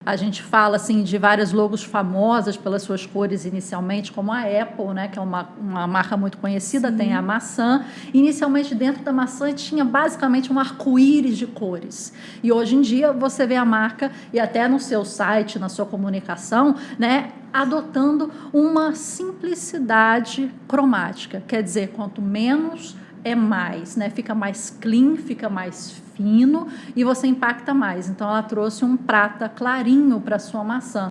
A gente fala assim de várias logos famosas pelas suas cores inicialmente, como a Apple, né, que é uma marca muito conhecida. Sim. Tem a maçã. Inicialmente dentro da maçã tinha basicamente um arco-íris de cores. E hoje em dia você vê a marca, e até no seu site, na sua comunicação, né, adotando uma simplicidade cromática. Quer dizer, quanto menos é mais, né? Fica mais clean, fica mais fino e você impacta mais. Então ela trouxe um prata clarinho para sua maçã.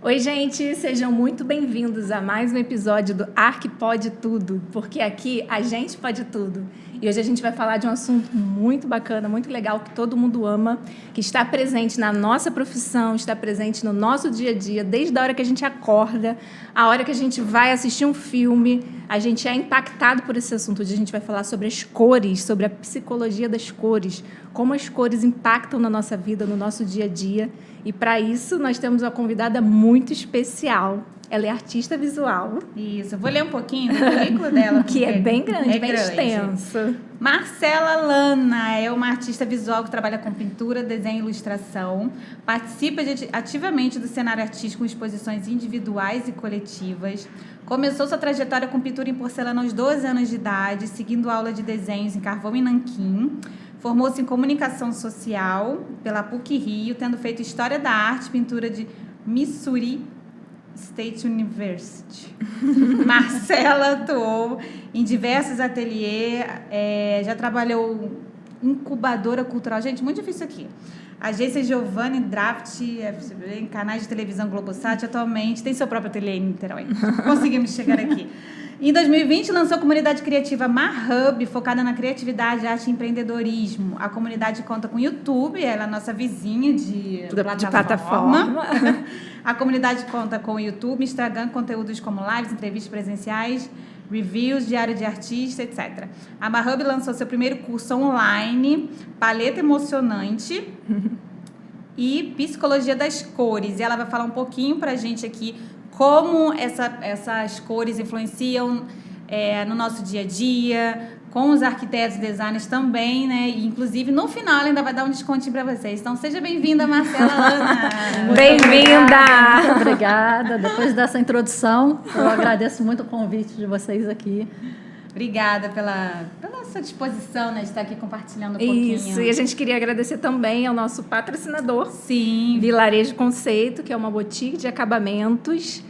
Oi, gente, sejam muito bem-vindos a mais um episódio do Arq Pode Tudo, porque aqui a gente pode tudo. E hoje a gente vai falar de um assunto muito bacana, muito legal, que todo mundo ama, que está presente na nossa profissão, está presente no nosso dia a dia, desde a hora que a gente acorda, a hora que a gente vai assistir um filme, a gente é impactado por esse assunto. Hoje a gente vai falar sobre as cores, sobre a psicologia das cores, como as cores impactam na nossa vida, no nosso dia a dia. E, para isso, nós temos uma convidada muito especial. Ela é artista visual. Isso, eu vou ler um pouquinho do currículo dela. Que é bem grande, bem extenso. Marcela Lana é uma artista visual que trabalha com pintura, desenho e ilustração. Participa ativamente do cenário artístico com exposições individuais e coletivas. Começou sua trajetória com pintura em porcelana aos 12 anos de idade, seguindo aula de desenhos em carvão e nanquim. Formou-se em comunicação social pela PUC-Rio, tendo feito História da Arte e Pintura de Missouri State University. Marcela atuou em diversos ateliês, já trabalhou em incubadora cultural. Gente, muito difícil aqui. Agência Giovanni Draft, em canais de televisão Globosat, atualmente tem seu próprio ateliê em Niterói. Conseguimos chegar aqui. Em 2020, lançou a comunidade criativa MarHub, focada na criatividade, arte e empreendedorismo. A comunidade conta com o YouTube, ela é a nossa vizinha de plataforma. A comunidade conta com o YouTube, Instagram, conteúdos como lives, entrevistas presenciais, reviews, diário de artista, etc. A MarHub lançou seu primeiro curso online, Paleta Emocionante e Psicologia das Cores. E ela vai falar um pouquinho pra gente aqui como essas cores influenciam no nosso dia a dia, com os arquitetos e designers também, né? E, inclusive, no final, ela ainda vai dar um descontinho para vocês. Então, seja bem-vinda, Marcela Lana. Bem-vinda! Muito obrigada. Depois dessa introdução, eu agradeço muito o convite de vocês aqui. Obrigada pela sua disposição, né, de estar aqui compartilhando um pouquinho. Isso, e a gente queria agradecer também ao nosso patrocinador. Sim. Vilarejo Conceito, que é uma boutique de acabamentos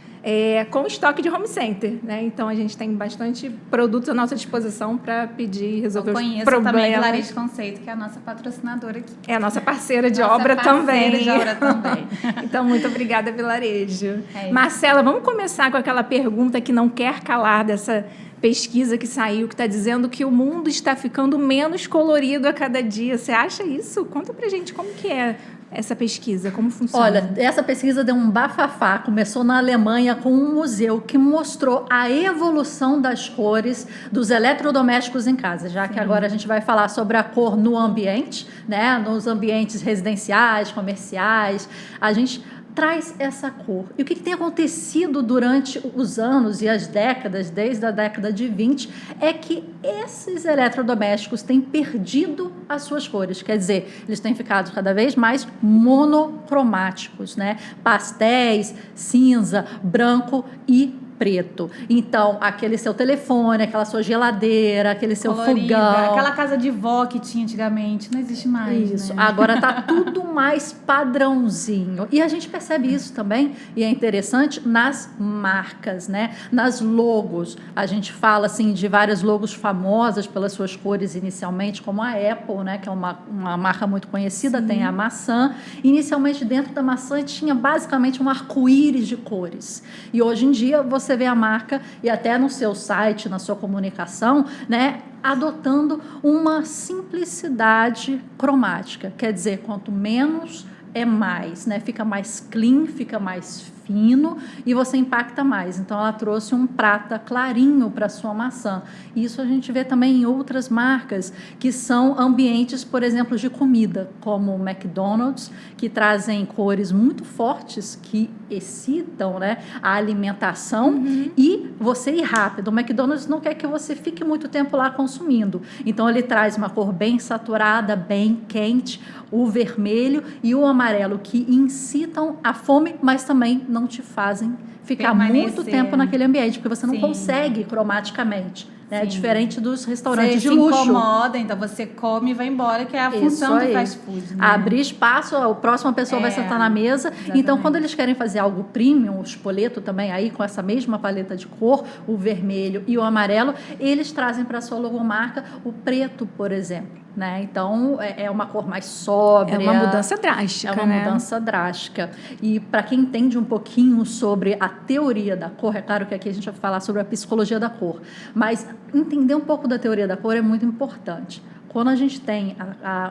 com estoque de home center, né? Então, a gente tem bastante produtos à nossa disposição para pedir e resolver os problemas. Eu conheço também Vilarejo Conceito, que é a nossa patrocinadora aqui. É a nossa parceira de obra também. De obra também. Então, muito obrigada, Vilarejo. Marcela, vamos começar com aquela pergunta que não quer calar dessa pesquisa que saiu, que está dizendo que o mundo está ficando menos colorido a cada dia. Você acha isso? Conta pra gente como que é essa pesquisa, como funciona. Olha, essa pesquisa deu um bafafá, começou na Alemanha com um museu que mostrou a evolução das cores dos eletrodomésticos em casa, já que agora a gente vai falar sobre a cor no ambiente, né, nos ambientes residenciais, comerciais, a gente traz essa cor. E o que tem acontecido durante os anos e as décadas, desde a década de 20, é que esses eletrodomésticos têm perdido as suas cores. Quer dizer, eles têm ficado cada vez mais monocromáticos, né? Pastéis, cinza, branco e preto. Então, aquele seu telefone, aquela sua geladeira, aquele seu fogão. Aquela casa de vó que tinha antigamente, não existe mais. Isso. Né? Agora tá tudo mais padrãozinho. E a gente percebe isso também, e é interessante, nas marcas, né? Nas logos. A gente fala assim de várias logos famosas pelas suas cores inicialmente, como a Apple, né? Que é uma marca muito conhecida. Sim. Tem a maçã. Inicialmente dentro da maçã tinha basicamente um arco-íris de cores. E hoje em dia você vê a marca, e até no seu site, na sua comunicação, né, adotando uma simplicidade cromática. Quer dizer, quanto menos é mais, né? Fica mais clean, fica mais fino e você impacta mais. Então, ela trouxe um prata clarinho para sua maçã. Isso a gente vê também em outras marcas, que são ambientes, por exemplo, de comida, como o McDonald's, que trazem cores muito fortes, que excitam, né, a alimentação e você ir rápido. O McDonald's não quer que você fique muito tempo lá consumindo. Então, ele traz uma cor bem saturada, bem quente, o vermelho e o amarelo, que incitam a fome, mas também não te fazem ficar muito tempo naquele ambiente, porque você não consegue cromaticamente. Né? Diferente dos restaurantes de luxo. Você se incomoda, então você come e vai embora, que é a função do fast food. Né? Abrir espaço, a próxima pessoa vai sentar na mesa. Exatamente. Então, quando eles querem fazer algo premium, o espoleto também aí, com essa mesma paleta de cor, o vermelho e o amarelo, eles trazem para a sua logomarca o preto, por exemplo. Né? Então, é uma cor mais sóbria. É uma mudança drástica, É uma mudança drástica. E para quem entende um pouquinho sobre a teoria da cor, é claro que aqui a gente vai falar sobre a psicologia da cor, mas entender um pouco da teoria da cor é muito importante. Quando a gente tem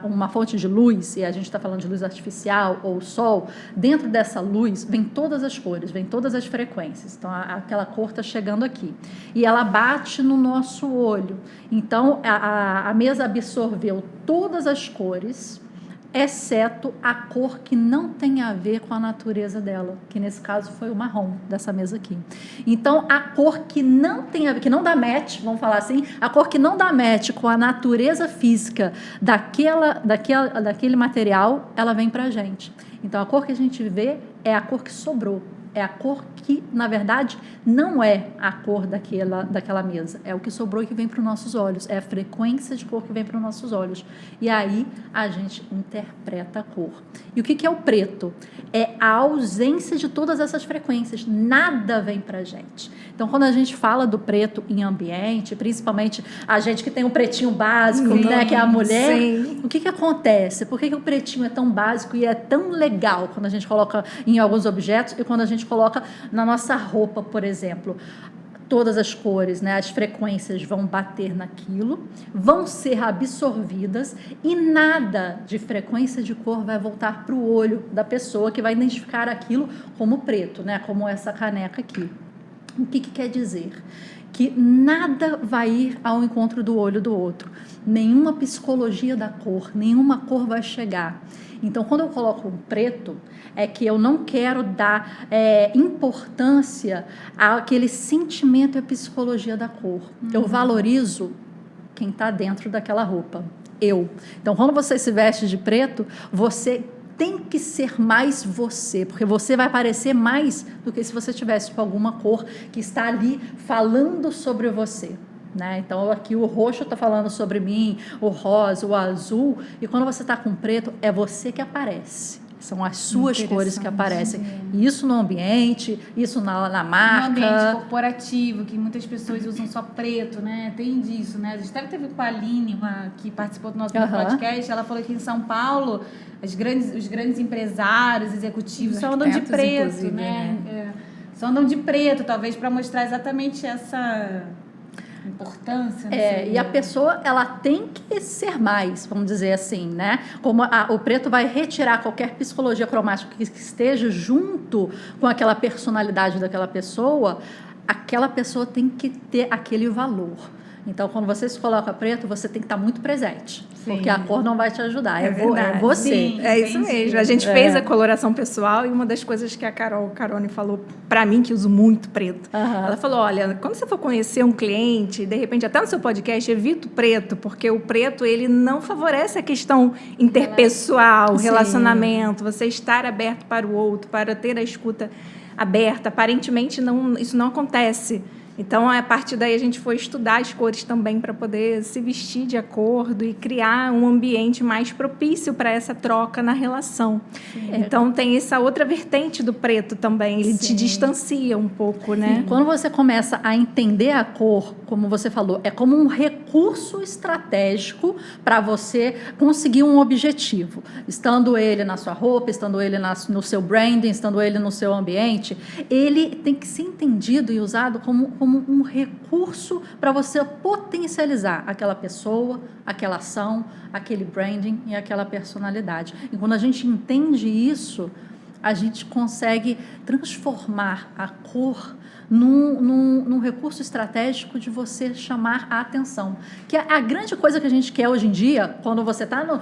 uma fonte de luz, e a gente está falando de luz artificial ou sol, dentro dessa luz vem todas as cores, vem todas as frequências. Então, aquela cor está chegando aqui. E ela bate no nosso olho. Então, a mesa absorveu todas as cores, exceto a cor que não tem a ver com a natureza dela, que nesse caso foi o marrom dessa mesa aqui. Então, a cor que não tem a ver, que não dá match, vamos falar assim, a cor que não dá match com a natureza física daquele material, ela vem pra gente. Então, a cor que a gente vê é a cor que sobrou. É a cor que, na verdade, não é a cor daquela mesa. É o que sobrou e que vem para os nossos olhos. É a frequência de cor que vem para os nossos olhos. E aí, a gente interpreta a cor. E o que é o preto? É a ausência de todas essas frequências. Nada vem para a gente. Então, quando a gente fala do preto em ambiente, principalmente a gente que tem um pretinho básico, né, que é a mulher, o que acontece? Por que o pretinho é tão básico e é tão legal quando a gente coloca em alguns objetos e quando a gente coloca na nossa roupa, por exemplo? Todas as cores, né, as frequências vão bater naquilo, vão ser absorvidas e nada de frequência de cor vai voltar para o olho da pessoa que vai identificar aquilo como preto, né, como essa caneca aqui. O que quer dizer? Que nada vai ir ao encontro do olho do outro. Nenhuma psicologia da cor, nenhuma cor vai chegar. Então, quando eu coloco um preto, é que eu não quero dar importância àquele sentimento e à psicologia da cor. Eu valorizo quem está dentro daquela roupa. Eu. Então, quando você se veste de preto, você tem que ser mais você, porque você vai parecer mais do que se você tivesse com alguma cor que está ali falando sobre você. Né? Então, aqui o roxo está falando sobre mim, o rosa, o azul, e quando você está com preto, é você que aparece. São as suas cores que aparecem. Isso no ambiente, isso na marca. No ambiente corporativo, que muitas pessoas usam só preto, né? Tem disso, né? A gente até teve com a Aline, que participou do nosso podcast, ela falou que em São Paulo, os grandes empresários, executivos, só andam de preto, né? Só andam de preto, talvez para mostrar exatamente essa importância. E a pessoa, ela tem que ser mais, vamos dizer assim, né? Como o preto vai retirar qualquer psicologia cromática que esteja junto com aquela personalidade daquela pessoa, aquela pessoa tem que ter aquele valor. Então, quando você se coloca preto, você tem que estar muito presente. Sim. Porque a cor não vai te ajudar, é você. Sim, é isso mesmo. A gente fez a coloração pessoal e uma das coisas que a Carol Carone falou para mim, que uso muito preto, ela falou, olha, quando você for conhecer um cliente, de repente até no seu podcast, evita o preto, porque o preto, ele não favorece a questão interpessoal, relacionamento, você estar aberto para o outro, para ter a escuta aberta. Aparentemente, isso não acontece. Então, a partir daí, a gente foi estudar as cores também para poder se vestir de acordo e criar um ambiente mais propício para essa troca na relação. Sim. Então, tem essa outra vertente do preto também. Ele te distancia um pouco, né? Quando você começa a entender a cor, como você falou, é como um recurso estratégico para você conseguir um objetivo. Estando ele na sua roupa, estando ele no seu branding, estando ele no seu ambiente, ele tem que ser entendido e usado como um recurso para você potencializar aquela pessoa, aquela ação, aquele branding e aquela personalidade. E quando a gente entende isso, a gente consegue transformar a cor num recurso estratégico de você chamar a atenção. Que a grande coisa que a gente quer hoje em dia, quando você está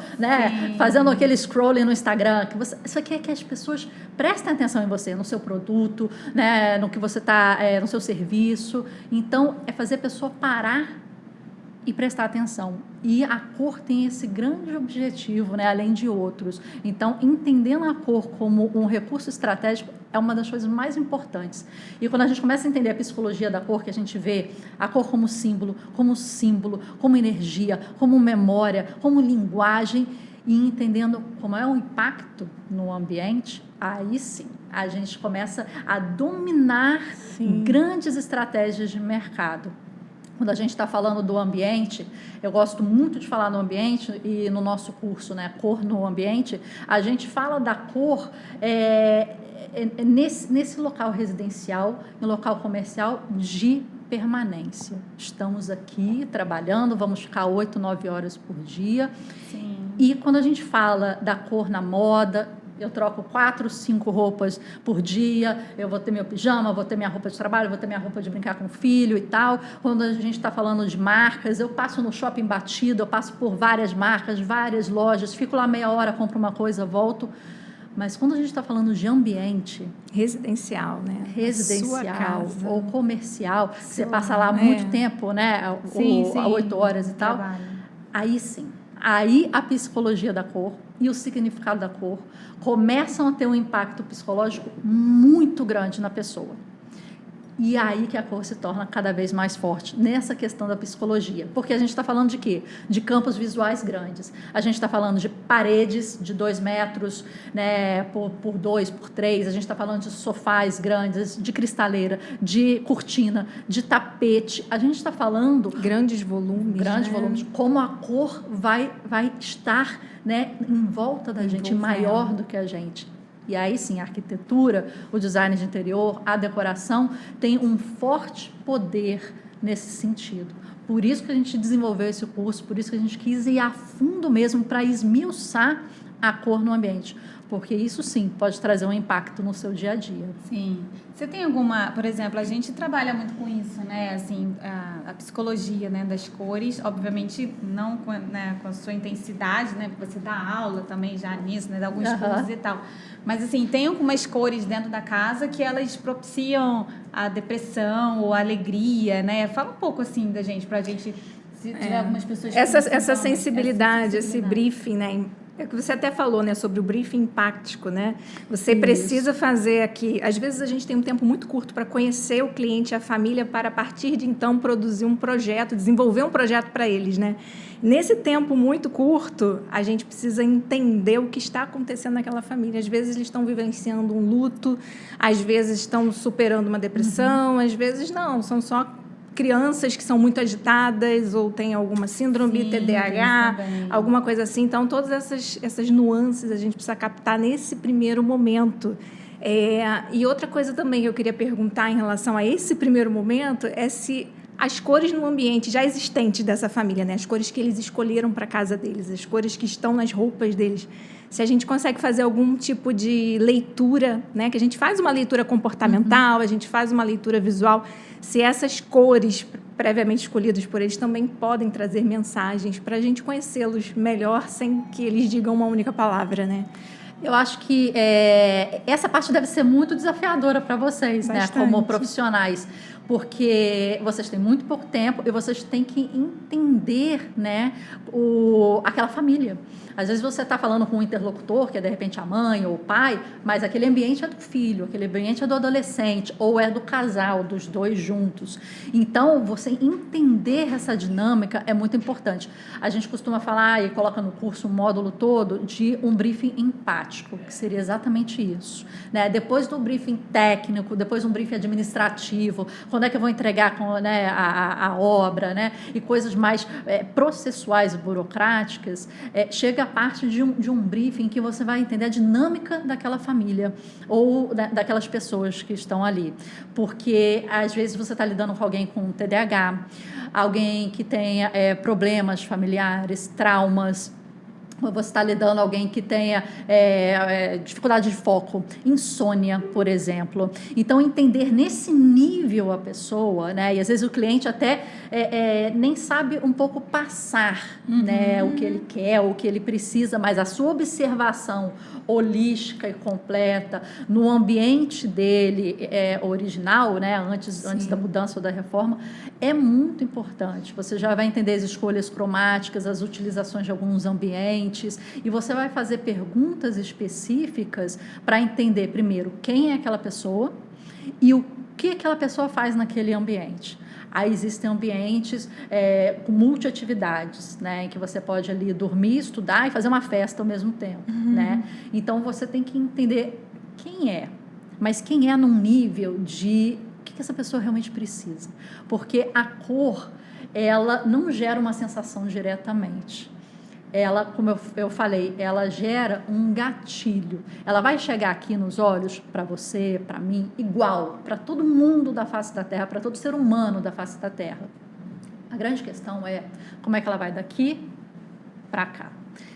fazendo aquele scrolling no Instagram, que você quer que as pessoas prestem atenção em você, no seu produto, né, no que você está, no seu serviço. Então, é fazer a pessoa parar e prestar atenção. E a cor tem esse grande objetivo, né, além de outros. Então, entendendo a cor como um recurso estratégico é uma das coisas mais importantes. E quando a gente começa a entender a psicologia da cor, que a gente vê a cor como símbolo, como energia, como memória, como linguagem, e entendendo como é o impacto no ambiente, aí sim, a gente começa a dominar grandes estratégias de mercado. Quando a gente está falando do ambiente, eu gosto muito de falar no ambiente, e no nosso curso, né, Cor no Ambiente, a gente fala da cor nesse local residencial, no local comercial de permanência. Estamos aqui trabalhando, vamos ficar 8, 9 horas por dia. Sim. E quando a gente fala da cor na moda, eu troco 4, 5 roupas por dia, eu vou ter meu pijama, vou ter minha roupa de trabalho, vou ter minha roupa de brincar com o filho e tal. Quando a gente está falando de marcas, eu passo no shopping batido, eu passo por várias marcas, várias lojas, fico lá meia hora, compro uma coisa, volto. Mas quando a gente está falando de ambiente... Residencial, né? Residencial ou comercial, você passa lá muito tempo, né? Há 8 horas e tal. Trabalho. Aí sim. Aí a psicologia da cor e o significado da cor começam a ter um impacto psicológico muito grande na pessoa. E aí que a cor se torna cada vez mais forte nessa questão da psicologia. Porque a gente está falando de quê? De campos visuais grandes. A gente está falando de paredes de 2 metros, né, por 2, por 3. A gente está falando de sofás grandes, de cristaleira, de cortina, de tapete. A gente está falando... Grandes volumes. Grandes volumes. Como a cor vai estar, né, em volta da gente, maior do que a gente. E aí sim, a arquitetura, o design de interior, a decoração tem um forte poder nesse sentido. Por isso que a gente desenvolveu esse curso, por isso que a gente quis ir a fundo mesmo para esmiuçar a cor no ambiente. Porque isso sim pode trazer um impacto no seu dia a dia. Sim. Você tem alguma, por exemplo, a gente trabalha muito com isso, né? Assim, a psicologia, né, das cores, obviamente não com, né, com a sua intensidade, né? Porque você dá aula também já nisso, né? Dá alguns cursos e tal. Mas assim, tem algumas cores dentro da casa que elas propiciam a depressão ou a alegria, né? Fala um pouco assim da gente, pra gente, se tiver algumas pessoas... Essa sensibilidade, esse briefing, né? É o que você até falou, né, sobre o briefing empático, né? Você precisa fazer aqui... Às vezes, a gente tem um tempo muito curto para conhecer o cliente e a família para, a partir de então, produzir um projeto, desenvolver um projeto para eles, né? Nesse tempo muito curto, a gente precisa entender o que está acontecendo naquela família. Às vezes, eles estão vivenciando um luto, às vezes, estão superando uma depressão, às vezes, não, são só... crianças que são muito agitadas ou têm alguma síndrome, TDAH, alguma coisa assim. Então, todas essas nuances a gente precisa captar nesse primeiro momento. E outra coisa também que eu queria perguntar em relação a esse primeiro momento é se as cores no ambiente já existentes dessa família, né? As cores que eles escolheram para a casa deles, as cores que estão nas roupas deles, se a gente consegue fazer algum tipo de leitura, né? Que a gente faz uma leitura comportamental, a gente faz uma leitura visual, se essas cores previamente escolhidas por eles também podem trazer mensagens para a gente conhecê-los melhor sem que eles digam uma única palavra, né? Eu acho que essa parte deve ser muito desafiadora para vocês, né, como profissionais, porque vocês têm muito pouco tempo e vocês têm que entender, né, aquela família. Às vezes você está falando com um interlocutor, que é de repente a mãe ou o pai, mas aquele ambiente é do filho, aquele ambiente é do adolescente, ou é do casal, dos dois juntos. Então, você entender essa dinâmica é muito importante. A gente costuma falar, e coloca no curso o módulo todo, de um briefing empático, que seria exatamente isso, né? Depois do briefing técnico, depois um briefing administrativo, quando é que eu vou entregar né, a obra, né? E coisas mais processuais e burocráticas, chega a parte de um briefing que você vai entender a dinâmica daquela família ou daquelas pessoas que estão ali. Porque, às vezes, você está lidando com alguém com TDAH, alguém que tem problemas familiares, traumas, Você está lidando com alguém que tenha dificuldade de foco, insônia, por exemplo. Então, entender nesse nível a pessoa, né? E às vezes o cliente até nem sabe um pouco passar, né? O que ele quer, o que ele precisa, mas a sua observação holística e completa no ambiente dele original, né? Antes da mudança ou da reforma, é muito importante. Você já vai entender as escolhas cromáticas, as utilizações de alguns ambientes, e você vai fazer perguntas específicas para entender, primeiro, quem é aquela pessoa e o que aquela pessoa faz naquele ambiente. Aí existem ambientes com multiatividades, né, em que você pode ali dormir, estudar e fazer uma festa ao mesmo tempo, né? Então, você tem que entender quem é, mas quem é num nível de o que essa pessoa realmente precisa. Porque a cor, ela não gera uma sensação diretamente. Ela, como eu falei, ela gera um gatilho. Ela vai chegar aqui nos olhos, para você, para mim, igual, para todo mundo da face da Terra, para todo ser humano da face da Terra. A grande questão é como é que ela vai daqui para cá.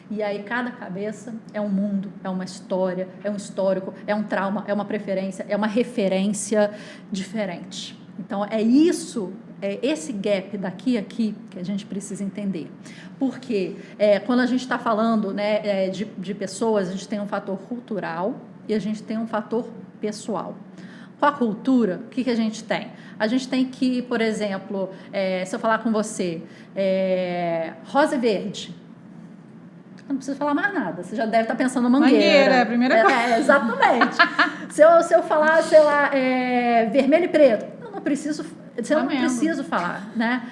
E aí cada cabeça é um mundo, é uma história, é um histórico, é um trauma, é uma preferência, é uma referência diferente. Então, é esse gap daqui a aqui que a gente precisa entender. Porque quando a gente está falando, né, de pessoas, a gente tem um fator cultural e a gente tem um fator pessoal. Com a cultura, o que a gente tem? A gente tem que, por exemplo, se eu falar com você, rosa e verde, não precisa falar mais nada, você já deve estar pensando mangueira. Mangueira, a primeira coisa. Exatamente. se eu falar, sei lá, vermelho e preto, eu não preciso falar, né?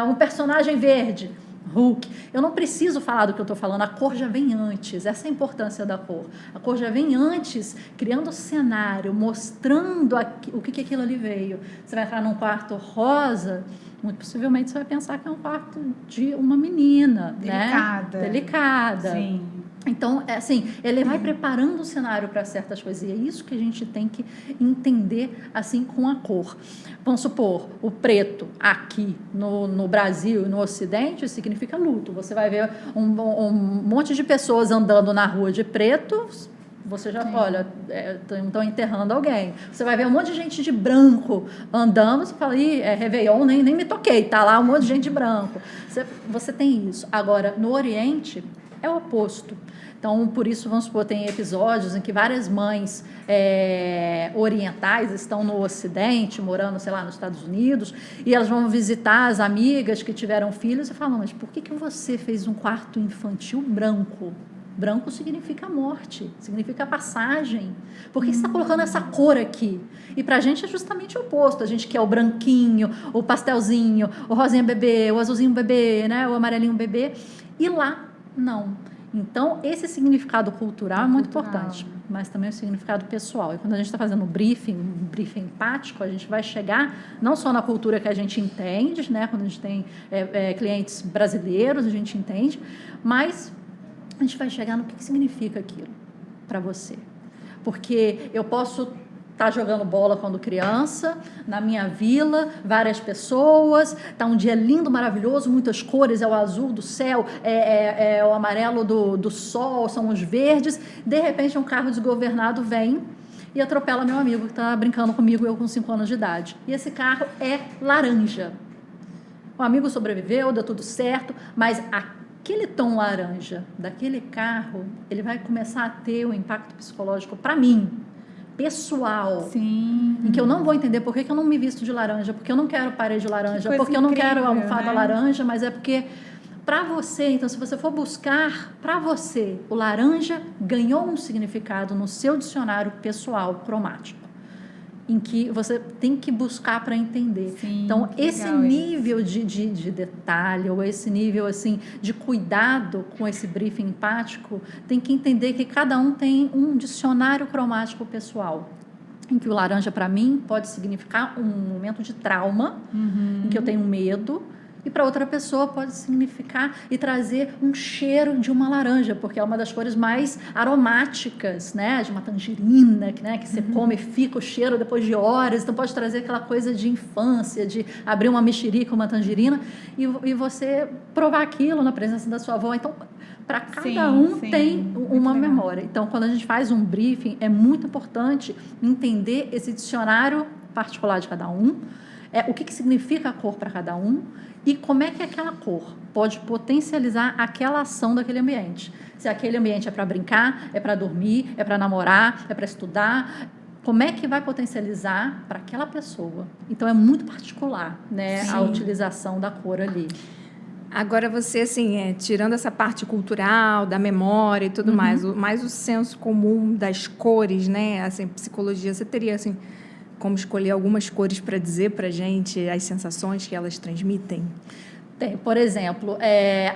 Um personagem verde, Hulk, eu não preciso falar do que eu estou falando, a cor já vem antes, essa é a importância da cor. A cor já vem antes, criando o cenário, mostrando o que aquilo ali veio. Você vai entrar num quarto rosa, muito possivelmente você vai pensar que é um quarto de uma menina, delicada. Né? Delicada. Sim. Então, assim, ele vai preparando o cenário para certas coisas, e é isso que a gente tem que entender, assim, com a cor. Vamos supor, o preto aqui no Brasil e no Ocidente significa luto. Você vai ver um monte de pessoas andando na rua de preto, você já, olha, estão enterrando alguém. Você vai ver um monte de gente de branco andando, você fala, Réveillon, nem me toquei, tá lá um monte de gente de branco. Você tem isso. Agora, no Oriente, é o oposto. Então, por isso, vamos supor, tem episódios em que várias mães orientais estão no Ocidente, morando, sei lá, nos Estados Unidos, e elas vão visitar as amigas que tiveram filhos e falam, mas por que você fez um quarto infantil branco? Branco significa morte, significa passagem. Por que você está colocando essa cor aqui? E para a gente é justamente o oposto. A gente quer o branquinho, o pastelzinho, o rosinha bebê, o azulzinho bebê, né? O amarelinho bebê. E lá, não. Então, esse significado cultural é muito importante, mas também o significado pessoal. E quando a gente está fazendo um briefing empático, a gente vai chegar não só na cultura que a gente entende, né? Quando a gente tem clientes brasileiros, a gente entende, mas a gente vai chegar no que significa aquilo para você. Porque eu posso estar jogando bola quando criança, na minha vila, várias pessoas, está um dia lindo, maravilhoso, muitas cores, é o azul do céu, é o amarelo do sol, são os verdes. De repente, um carro desgovernado vem e atropela meu amigo que está brincando comigo, eu com 5 anos de idade. E esse carro é laranja. O amigo sobreviveu, deu tudo certo, mas aquele tom laranja daquele carro, ele vai começar a ter um impacto psicológico para mim, pessoal. Sim. Em que eu não vou entender por que eu não me visto de laranja, porque eu não quero parede laranja, porque eu não quero almofada laranja, mas é porque para você, então se você for buscar para você, o laranja ganhou um significado no seu dicionário pessoal cromático, em que você tem que buscar para entender. Sim, então, esse nível de detalhe, ou esse nível assim, de cuidado com esse briefing empático, tem que entender que cada um tem um dicionário cromático pessoal, em que o laranja, para mim, pode significar um momento de trauma, em que eu tenho medo, E para outra pessoa pode significar e trazer um cheiro de uma laranja, porque é uma das cores mais aromáticas, né? De uma tangerina, né? Que você come e fica o cheiro depois de horas. Então pode trazer aquela coisa de infância, de abrir uma mexerica, uma tangerina, e você provar aquilo na presença da sua avó. Então, para cada um tem uma memória. Então, quando a gente faz um briefing, é muito importante entender esse dicionário particular de cada um, o que significa a cor para cada um, e como é que aquela cor pode potencializar aquela ação daquele ambiente. Se aquele ambiente é para brincar, é para dormir, é para namorar, é para estudar, como é que vai potencializar para aquela pessoa. Então, é muito particular, né, a utilização da cor ali. Agora você, assim, tirando essa parte cultural, da memória e tudo mais o senso comum das cores, né, assim, psicologia, você teria, assim, como escolher algumas cores para dizer para a gente as sensações que elas transmitem? Tem, por exemplo,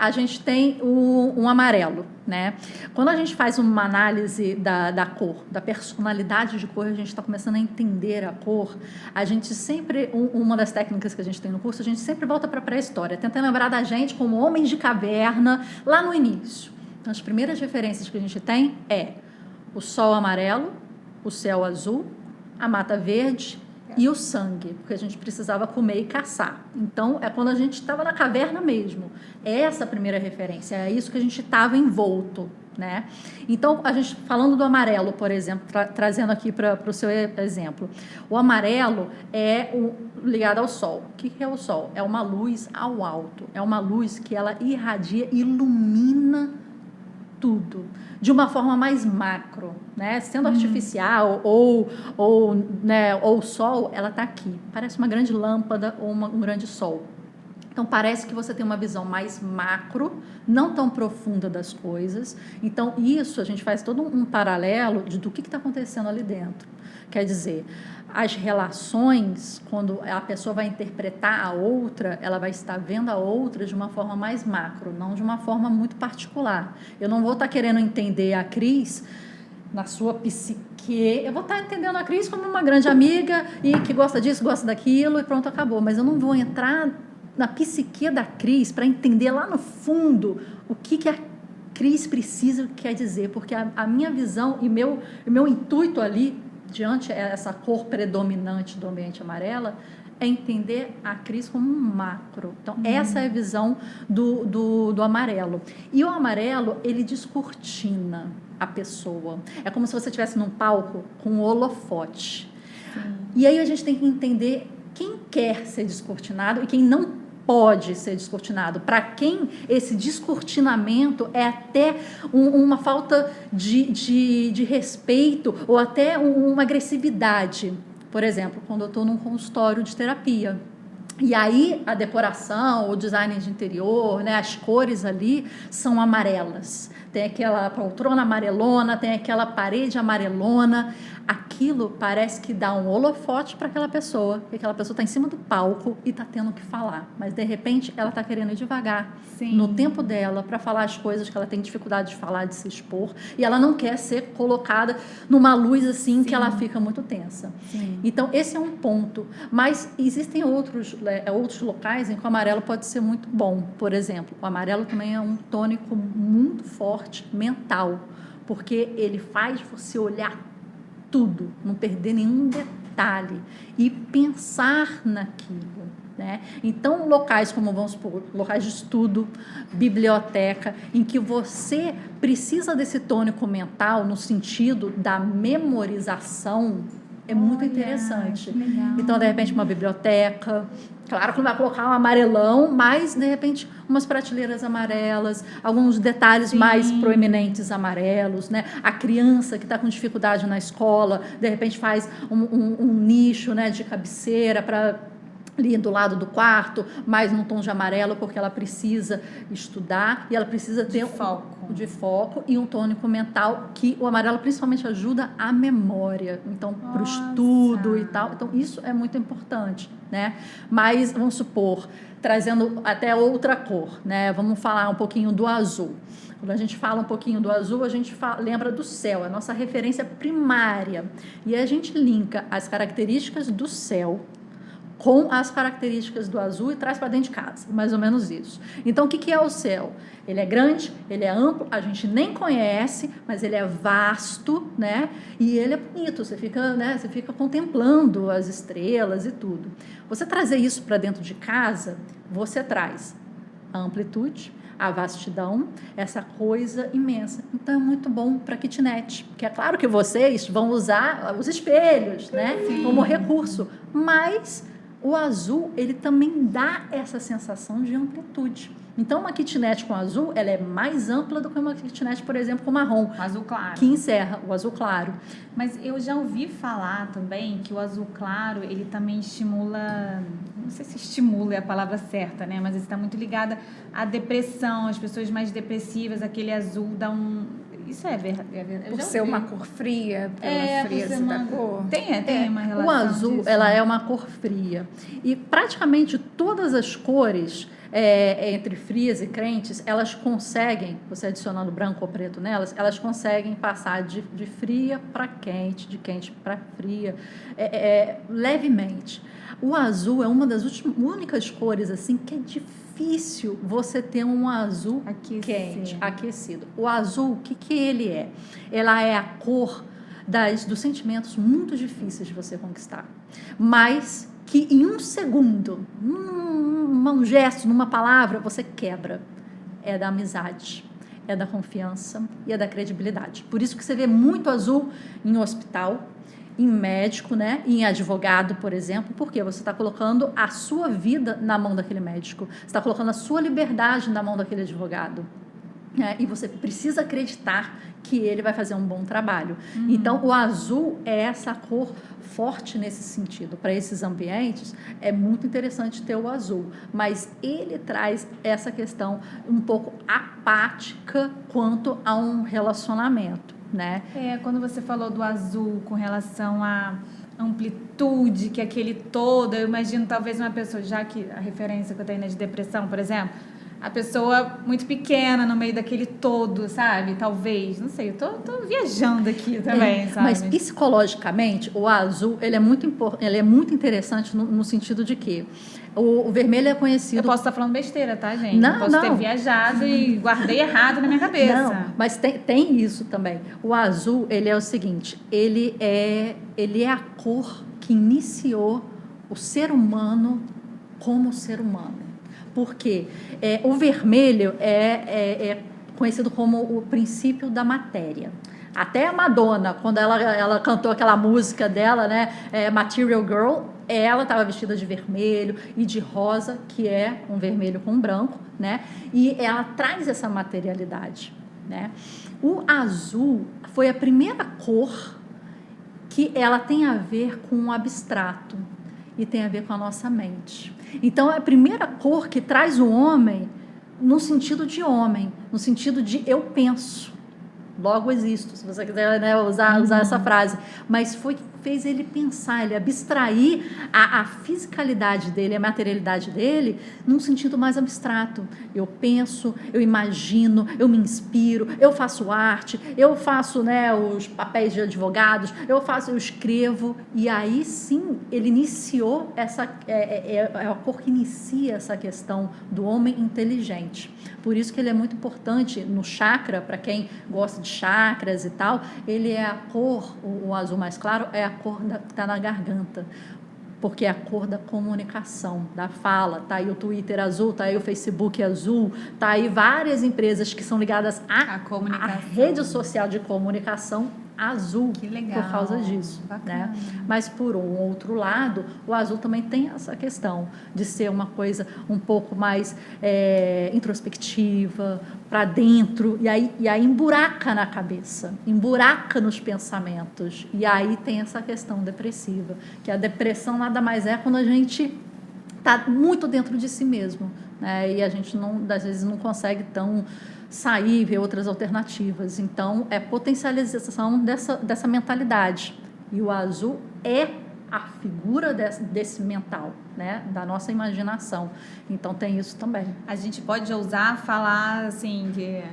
a gente tem um amarelo, né? Quando a gente faz uma análise da cor, da personalidade de cor, a gente está começando a entender a cor, a gente sempre, uma das técnicas que a gente tem no curso, a gente sempre volta para a pré-história, tentando lembrar da gente como homens de caverna, lá no início. Então, as primeiras referências que a gente tem o sol amarelo, o céu azul, a mata verde e o sangue, porque a gente precisava comer e caçar. Então, é quando a gente estava na caverna mesmo. É essa a primeira referência, é isso que a gente estava envolto, né? Então, a gente, falando do amarelo, por exemplo, trazendo aqui para o seu exemplo, o amarelo ligado ao sol. O que é o sol? É uma luz ao alto, é uma luz que ela irradia, ilumina tudo, de uma forma mais macro, né? Sendo artificial ou o sol, ela está aqui. Parece uma grande lâmpada ou um grande sol. Então, parece que você tem uma visão mais macro, não tão profunda das coisas. Então, isso a gente faz todo um paralelo do que está acontecendo ali dentro. Quer dizer, as relações, quando a pessoa vai interpretar a outra, ela vai estar vendo a outra de uma forma mais macro, não de uma forma muito particular. Eu não vou estar querendo entender a Cris na sua psique, eu vou estar entendendo a Cris como uma grande amiga e que gosta disso, gosta daquilo e pronto, acabou. Mas eu não vou entrar na psique da Cris para entender lá no fundo o que a Cris precisa, quer dizer, porque a minha visão e meu intuito ali, diante essa cor predominante do ambiente amarela, é entender a Cris como um macro. Então, essa é a visão do amarelo. E o amarelo, ele descortina a pessoa. É como se você estivesse num palco com um holofote. E aí a gente tem que entender quem quer ser descortinado e quem não pode ser descortinado. Para quem esse descortinamento é até uma falta de respeito ou até uma agressividade. Por exemplo, quando eu estou num consultório de terapia. E aí a decoração, o design de interior, né, as cores ali são amarelas. Tem aquela poltrona amarelona, tem aquela parede amarelona. Aquilo parece que dá um holofote para aquela pessoa, porque aquela pessoa está em cima do palco e está tendo que falar. Mas, de repente, ela está querendo ir devagar, no tempo dela, para falar as coisas que ela tem dificuldade de falar, de se expor. E ela não quer ser colocada numa luz assim que ela fica muito tensa. Então, esse é um ponto. Mas existem outros locais em que o amarelo pode ser muito bom. Por exemplo, o amarelo também é um tônico muito forte mental, porque ele faz você olhar tudo, não perder nenhum detalhe e pensar naquilo, né? Então, locais como, vamos supor, locais de estudo, biblioteca, em que você precisa desse tônico mental no sentido da memorização, é muito interessante. Então, de repente, uma biblioteca, claro que não vai colocar um amarelão, mas, de repente, umas prateleiras amarelas, alguns detalhes mais proeminentes amarelos, né? A criança que está com dificuldade na escola, de repente faz um nicho, né, de cabeceira para ali do lado do quarto, mais num tom de amarelo, porque ela precisa estudar e ela precisa ter de foco e um tônico mental, que o amarelo principalmente ajuda a memória, então para o estudo e tal. Então isso é muito importante, né? Mas vamos supor, trazendo até outra cor, né? Vamos falar um pouquinho do azul. Quando a gente fala um pouquinho do azul, a gente lembra do céu, a nossa referência primária, e a gente linka as características do céu com as características do azul e traz para dentro de casa, mais ou menos isso. Então, o que é o céu? Ele é grande, ele é amplo, a gente nem conhece, mas ele é vasto, né? E ele é bonito, você fica contemplando as estrelas e tudo. Você trazer isso para dentro de casa, você traz a amplitude, a vastidão, essa coisa imensa. Então, é muito bom para kitnet, porque é claro que vocês vão usar os espelhos, né? Como recurso, mas o azul, ele também dá essa sensação de amplitude. Então, uma kitnet com azul, ela é mais ampla do que uma kitnet, por exemplo, com marrom. O azul claro. Que encerra o azul claro. Mas eu já ouvi falar também que o azul claro, ele também estimula, não sei se estimula é a palavra certa, né? Mas está muito ligada à depressão, as pessoas mais depressivas, aquele azul dá um... Isso é verdade. Por ser uma cor fria, pela frieza da cor. Tem uma relação O azul, disso. ela é uma cor fria. E praticamente todas as cores, entre frias e crentes, elas conseguem, você adicionando branco ou preto nelas, elas conseguem passar de fria para quente, de quente para fria, levemente. O azul é uma das únicas cores assim que é difícil você ter um azul quente, aquecido. O azul, o que ele é? Ela é a cor dos sentimentos muito difíceis de você conquistar, mas que em um segundo, um gesto, numa palavra, você quebra. É da amizade, é da confiança e é da credibilidade. Por isso que você vê muito azul em hospital, em médico, né? Em advogado, por exemplo, porque você está colocando a sua vida na mão daquele médico, você está colocando a sua liberdade na mão daquele advogado. E você precisa acreditar que ele vai fazer um bom trabalho. Então, o azul é essa cor forte nesse sentido. Para esses ambientes, é muito interessante ter o azul, mas ele traz essa questão um pouco apática quanto a um relacionamento, né? Quando você falou do azul com relação à amplitude, que é aquele todo, eu imagino talvez uma pessoa, já que a referência que eu tenho de depressão, por exemplo, a pessoa muito pequena no meio daquele todo, sabe? Talvez, não sei, eu tô viajando aqui também, sabe? Mas psicologicamente, o azul, ele é muito interessante no sentido de que o vermelho é conhecido... Eu posso estar falando besteira, tá, gente? Não, eu posso ter viajado e guardei errado na minha cabeça. Não, mas tem isso também. O azul, ele é o seguinte, ele é a cor que iniciou o ser humano como ser humano. Porque o vermelho é conhecido como o princípio da matéria. Até a Madonna, quando ela cantou aquela música dela, né, Material Girl, ela estava vestida de vermelho e de rosa, que é um vermelho com branco, né? E ela traz essa materialidade, né? O azul foi a primeira cor que ela tem a ver com o abstrato e tem a ver com a nossa mente. Então, é a primeira cor que traz o homem no sentido de homem, no sentido de eu penso, logo existo, se você quiser, né, usar essa frase. Mas fez ele pensar, ele abstrair a fisicalidade dele, a materialidade dele, num sentido mais abstrato. Eu penso, eu imagino, eu me inspiro, eu faço arte, eu faço, né, os papéis de advogados, eu escrevo, e aí sim ele iniciou a cor que inicia essa questão do homem inteligente. Por isso que ele é muito importante no chakra, para quem gosta de chakras e tal, ele é a cor, o azul mais claro, é a cor que está na garganta, porque é a cor da comunicação, da fala. Tá aí o Twitter azul, tá aí o Facebook azul, tá aí várias empresas que são ligadas à rede social de comunicação azul. Que legal. Por causa disso, né? Mas por um outro lado, o azul também tem essa questão de ser uma coisa um pouco mais introspectiva, para dentro, e aí emburaca na cabeça, emburaca nos pensamentos, e aí tem essa questão depressiva, que a depressão nada mais é quando a gente está muito dentro de si mesmo, né? E a gente às vezes não consegue sair e ver outras alternativas. Então, é potencialização dessa mentalidade. E o azul é a figura desse mental, né? Da nossa imaginação. Então, tem isso também. A gente pode falar assim, que,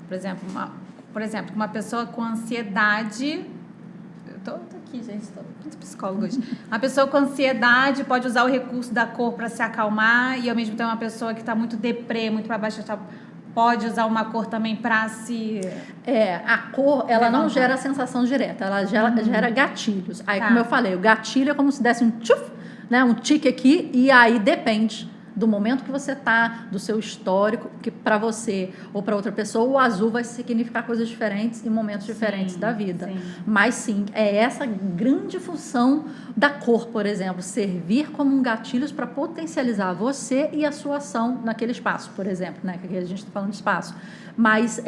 por exemplo, uma pessoa com ansiedade Tô aqui, gente, tô muito psicólogos. Uma pessoa com ansiedade pode usar o recurso da cor para se acalmar e ao mesmo tempo uma pessoa que está muito deprê, muito para baixo, pode usar uma cor também para se... A cor, ela não gera sensação direta, ela gera gatilhos. Aí, como eu falei, o gatilho é como se desse um tchuf, né, um tique aqui, e aí depende do momento que você está, do seu histórico, que para você ou para outra pessoa, o azul vai significar coisas diferentes em momentos diferentes da vida. Sim. Mas sim, é essa grande função da cor, por exemplo, servir como um gatilho para potencializar você e a sua ação naquele espaço, por exemplo, né? Que aqui a gente está falando de espaço. Mas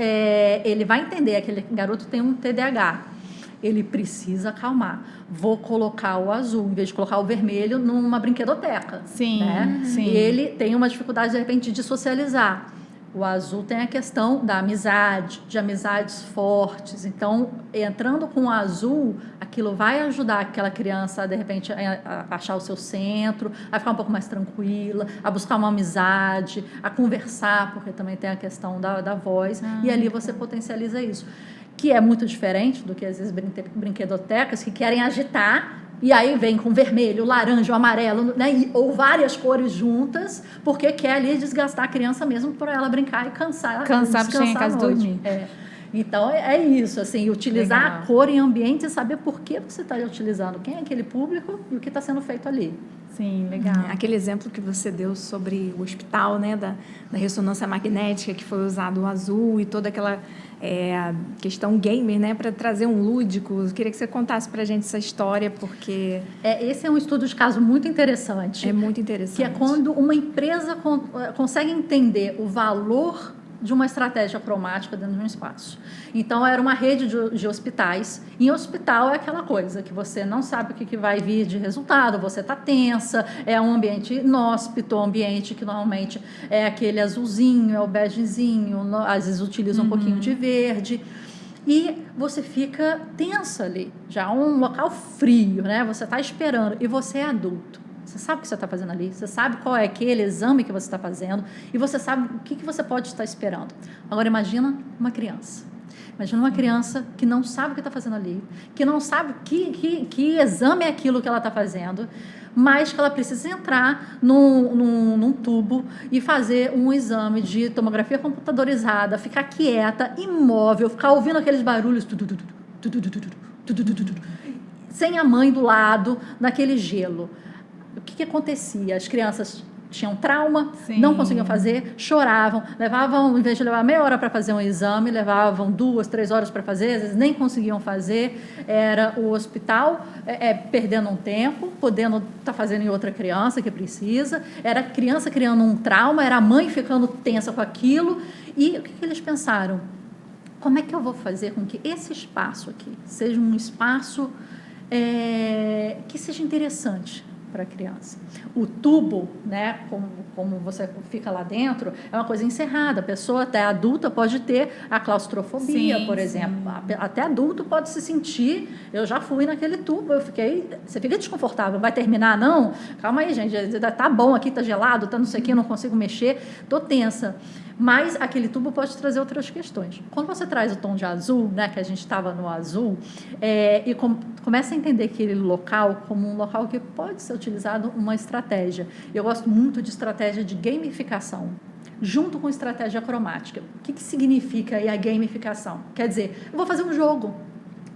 ele vai entender, aquele garoto tem um TDAH. Ele precisa acalmar. Vou colocar o azul, em vez de colocar o vermelho, numa brinquedoteca. Sim, né? sim. E ele tem uma dificuldade, de repente, de socializar. O azul tem a questão da amizade, de amizades fortes. Então, entrando com o azul, aquilo vai ajudar aquela criança, de repente, a achar o seu centro, a ficar um pouco mais tranquila, a buscar uma amizade, a conversar, porque também tem a questão da voz. E ali você potencializa isso. Que é muito diferente do que, às vezes, brinquedotecas que querem agitar, e aí vem com vermelho, laranja, amarelo, né? Ou várias cores juntas, porque quer ali desgastar a criança mesmo para ela brincar e cansar para chegar em casa e dormir. Então, é isso, assim, utilizar Legal. a cor em ambiente e saber por que você está utilizando, quem é aquele público e o que está sendo feito ali. Sim, legal. Aquele exemplo que você deu sobre o hospital, né, da ressonância magnética, que foi usado o azul e toda aquela questão gamer, né, para trazer um lúdico. Eu queria que você contasse para a gente essa história, porque... Esse é um estudo de caso muito interessante. É muito interessante. Que é quando uma empresa consegue entender o valor de uma estratégia cromática dentro de um espaço. Então, era uma rede de hospitais. Em hospital é aquela coisa que você não sabe o que vai vir de resultado, você está tensa, é um ambiente inóspito, um ambiente que normalmente é aquele azulzinho, é o begezinho, às vezes utiliza um pouquinho de verde. E você fica tensa ali, já é um local frio, né? Você está esperando e você é adulto. Você sabe o que você está fazendo ali, você sabe qual é aquele exame que você está fazendo e você sabe o que você pode estar esperando. Agora, imagina uma criança. Imagina uma criança que não sabe o que está fazendo ali, que não sabe que exame é aquilo que ela está fazendo, mas que ela precisa entrar num tubo e fazer um exame de tomografia computadorizada, ficar quieta, imóvel, ficar ouvindo aqueles barulhos, sem a mãe do lado, naquele gelo. O que acontecia? As crianças tinham trauma, não conseguiam fazer, choravam, levavam, em vez de levar meia hora para fazer um exame, levavam 2, 3 horas para fazer, às vezes nem conseguiam fazer, era o hospital perdendo um tempo, podendo estar fazendo em outra criança que precisa, era a criança criando um trauma, era a mãe ficando tensa com aquilo, e o que eles pensaram? Como é que eu vou fazer com que esse espaço aqui seja um espaço que seja interessante para a criança? O tubo, né, como você fica lá dentro, é uma coisa encerrada. A pessoa até adulta pode ter a claustrofobia, por exemplo. Até adulto pode se sentir... Eu já fui naquele tubo, você fica desconfortável. Vai terminar? Não? Calma aí, gente. Tá bom aqui, tá gelado, tá não sei o que, não consigo mexer, tô tensa. Mas aquele tubo pode trazer outras questões. Quando você traz o tom de azul, né, que a gente estava no azul, e começa a entender aquele local como um local que pode ser utilizado uma estratégia. Eu gosto muito de estratégia de gamificação, junto com estratégia cromática. O que significa aí a gamificação? Quer dizer, eu vou fazer um jogo,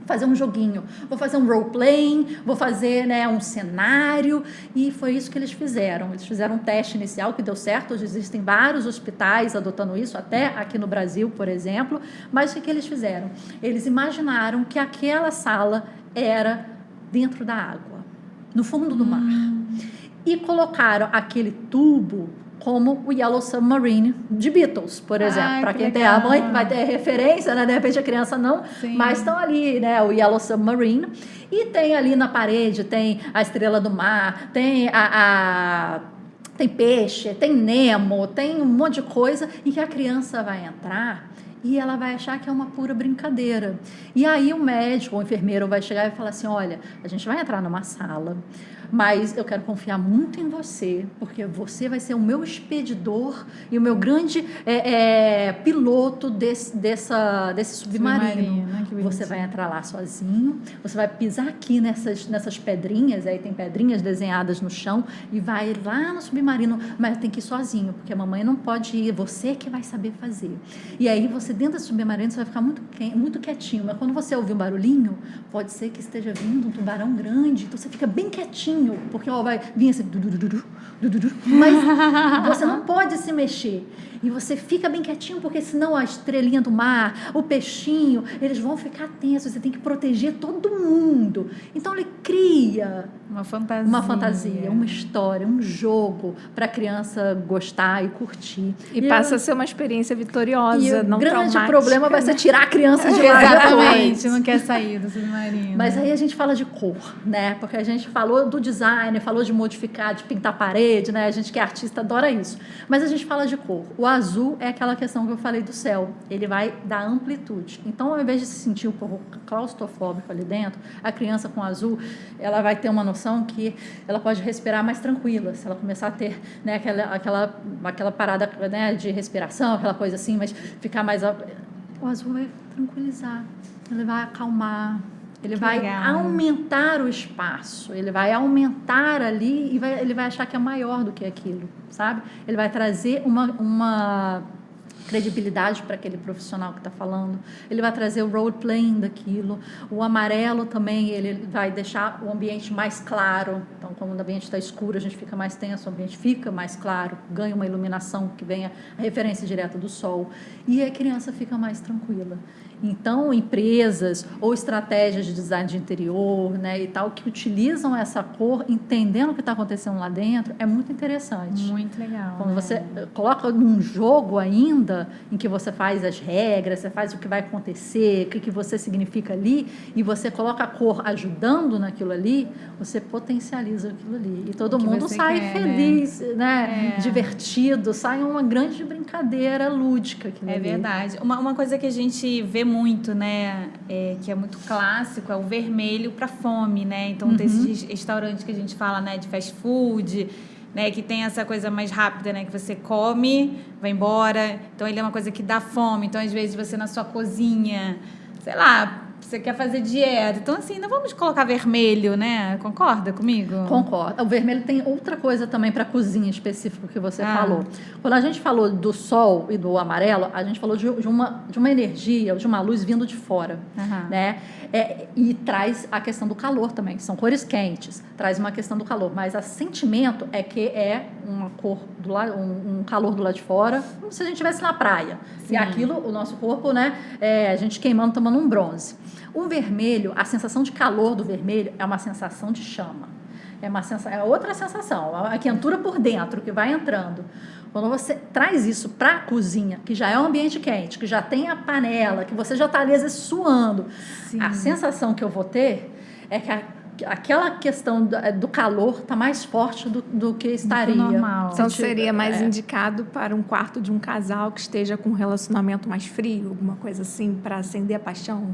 fazer um joguinho, vou fazer um role-playing, vou fazer, né, um cenário, e foi isso que eles fizeram. Eles fizeram um teste inicial que deu certo. Hoje existem vários hospitais adotando isso, até aqui no Brasil, por exemplo. Mas o que eles fizeram? Eles imaginaram que aquela sala era dentro da água, no fundo do mar, e colocaram aquele tubo como o Yellow Submarine de Beatles, por exemplo. Para quem tem a mãe, vai ter referência, né? De repente a criança não, mas estão ali, né? O Yellow Submarine. E tem ali na parede, tem a Estrela do Mar, tem tem peixe, tem Nemo, tem um monte de coisa em que a criança vai entrar e ela vai achar que é uma pura brincadeira. E aí o médico ou o enfermeiro vai chegar e falar assim, olha, a gente vai entrar numa sala, mas eu quero confiar muito em você, porque você vai ser o meu expedidor e o meu grande piloto desse submarino. Você vai entrar lá sozinho, você vai pisar aqui nessas pedrinhas, aí tem pedrinhas desenhadas no chão, e vai lá no submarino, mas tem que ir sozinho, porque a mamãe não pode ir, você que vai saber fazer. E aí você, dentro do submarino, você vai ficar muito quietinho, mas quando você ouvir um barulhinho, pode ser que esteja vindo um tubarão grande, então você fica bem quietinho, porque vai vir assim, mas você não pode se mexer. E você fica bem quietinho, porque senão a estrelinha do mar, o peixinho, eles vão ficar tensos, você tem que proteger todo mundo. Então ele cria uma fantasia, uma história, um jogo para a criança gostar e curtir. E passa a ser uma experiência vitoriosa, não traumática. O grande problema vai ser tirar a criança de lá. Exatamente, não quer sair do submarino. Mas aí a gente fala de cor, né? Porque a gente falou do design, falou de modificar, de pintar parede, né? A gente que é artista adora isso. Mas a gente fala de cor. O azul é aquela questão que eu falei do céu. Ele vai dar amplitude. Então, ao invés de se sentir um pouco claustrofóbico ali dentro, a criança com azul, ela vai ter uma noção que ela pode respirar mais tranquila. Se ela começar a ter, né, aquela parada, né, de respiração, aquela coisa assim, mas ficar mais... O azul vai tranquilizar, ele vai acalmar, ele vai aumentar o espaço, ele vai aumentar ali e ele vai achar que é maior do que aquilo, sabe? Ele vai trazer uma credibilidade para aquele profissional que está falando, ele vai trazer o role-playing daquilo. O amarelo também, ele vai deixar o ambiente mais claro. Então, quando o ambiente está escuro, a gente fica mais tenso, o ambiente fica mais claro, ganha uma iluminação que venha a referência direta do sol, e a criança fica mais tranquila. Então, empresas ou estratégias de design de interior, né, e tal, que utilizam essa cor, entendendo o que está acontecendo lá dentro, é muito interessante. Muito legal. Quando você coloca num jogo ainda, em que você faz as regras, você faz o que vai acontecer, o que você significa ali, e você coloca a cor ajudando naquilo ali, você potencializa aquilo ali. E todo mundo sai feliz, né? Divertido, sai uma grande brincadeira lúdica. É verdade. Uma coisa que a gente vê muito, né, que é muito clássico, é o vermelho para fome, né? Então, tem esses restaurantes que a gente fala, né, de fast food, né, que tem essa coisa mais rápida, né, que você come, vai embora. Então, ele é uma coisa que dá fome. Então, às vezes, você na sua cozinha, sei lá, você quer fazer dieta. Então, assim, não vamos colocar vermelho, né? Concorda comigo? Concordo. O vermelho tem outra coisa também para cozinha específico que você falou. Quando a gente falou do sol e do amarelo, a gente falou de uma energia, de uma luz vindo de fora, né? E traz a questão do calor também. São cores quentes, traz uma questão do calor. Mas o sentimento é que é uma cor do lado, um calor do lado de fora, como se a gente estivesse na praia. Sim. E aquilo, o nosso corpo, né? A gente queimando, tomando um bronze. O vermelho, a sensação de calor do vermelho é uma sensação de chama. É outra sensação, a quentura por dentro que vai entrando. Quando você traz isso para a cozinha, que já é um ambiente quente, que já tem a panela, que você já está ali às vezes suando, sim, a sensação que eu vou ter é que aquela questão do calor está mais forte do que estaria. Do normal. Então seria mais indicado para um quarto de um casal que esteja com um relacionamento mais frio, alguma coisa assim, para acender a paixão?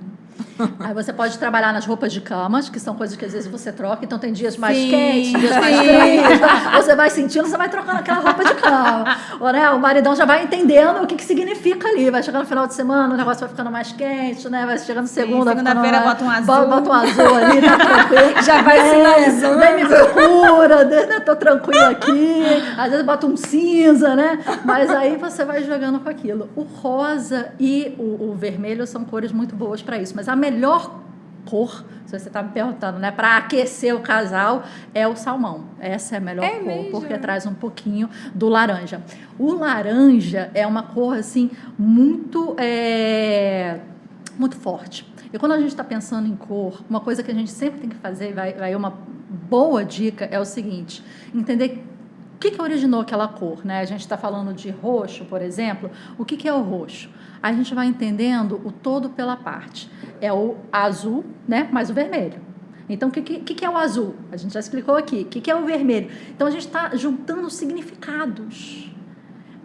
Aí você pode trabalhar nas roupas de cama, que são coisas que às vezes você troca, então tem dias mais quentes, dias mais frios, você vai sentindo, você vai trocando aquela roupa de cama. Ou, né, o maridão já vai entendendo o que significa ali, vai chegando no final de semana, o negócio vai ficando mais quente, né, vai chegando segunda-feira, bota um azul. Bota um azul ali, tá tranquilo. Já vai sinalizando. Nem me procura, né, tô tranquila aqui, às vezes bota um cinza, né, mas aí você vai jogando com aquilo. O rosa e o vermelho são cores muito boas para isso, mas a melhor cor, se você está me perguntando, né, para aquecer o casal, é o salmão. Essa é a melhor cor, mesmo? Porque traz um pouquinho do laranja. O laranja é uma cor, assim, muito forte. E quando a gente está pensando em cor, uma coisa que a gente sempre tem que fazer, vai uma boa dica, é o seguinte: entender o que originou aquela cor, né? A gente está falando de roxo, por exemplo. O que é o roxo? A gente vai entendendo o todo pela parte. É o azul, né? Mais o vermelho. Então, o que é o azul? A gente já explicou aqui. O que é o vermelho? Então, a gente está juntando significados.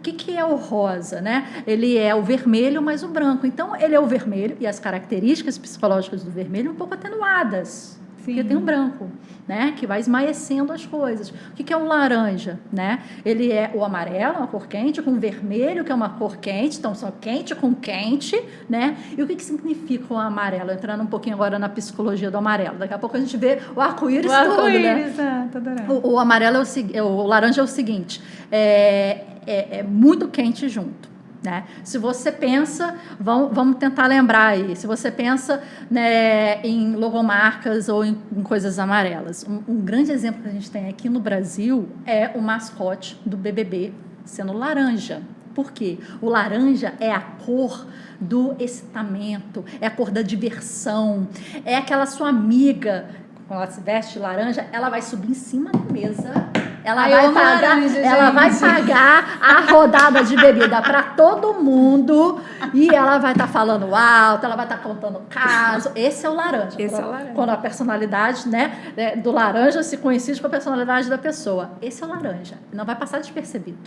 que é o rosa, né? Ele é o vermelho mais o branco. Então, ele é o vermelho e as características psicológicas do vermelho um pouco atenuadas. Porque tem o branco, né? Que vai esmaecendo as coisas. O que é o laranja, né? Ele é o amarelo, uma cor quente, com o vermelho, que é uma cor quente. Então, são quente com quente, né? E o que significa o amarelo? Entrando um pouquinho agora na psicologia do amarelo. Daqui a pouco a gente vê o arco-íris todo, né? Tô adorando. O amarelo o laranja é o seguinte, é muito quente junto. Né? Se você pensa, vamos tentar lembrar aí, se você pensa, né, em logomarcas ou em coisas amarelas, um grande exemplo que a gente tem aqui no Brasil é o mascote do BBB sendo laranja. Por quê? O laranja é a cor do excitamento, é a cor da diversão, é aquela sua amiga, quando ela se veste laranja, ela vai subir em cima da mesa. Ela vai pagar a rodada de bebida para todo mundo e ela vai estar falando alto, ela vai estar contando caso. Esse é o laranja. Quando a personalidade, né, do laranja se coincide com a personalidade da pessoa. Esse é o laranja. Não vai passar despercebido.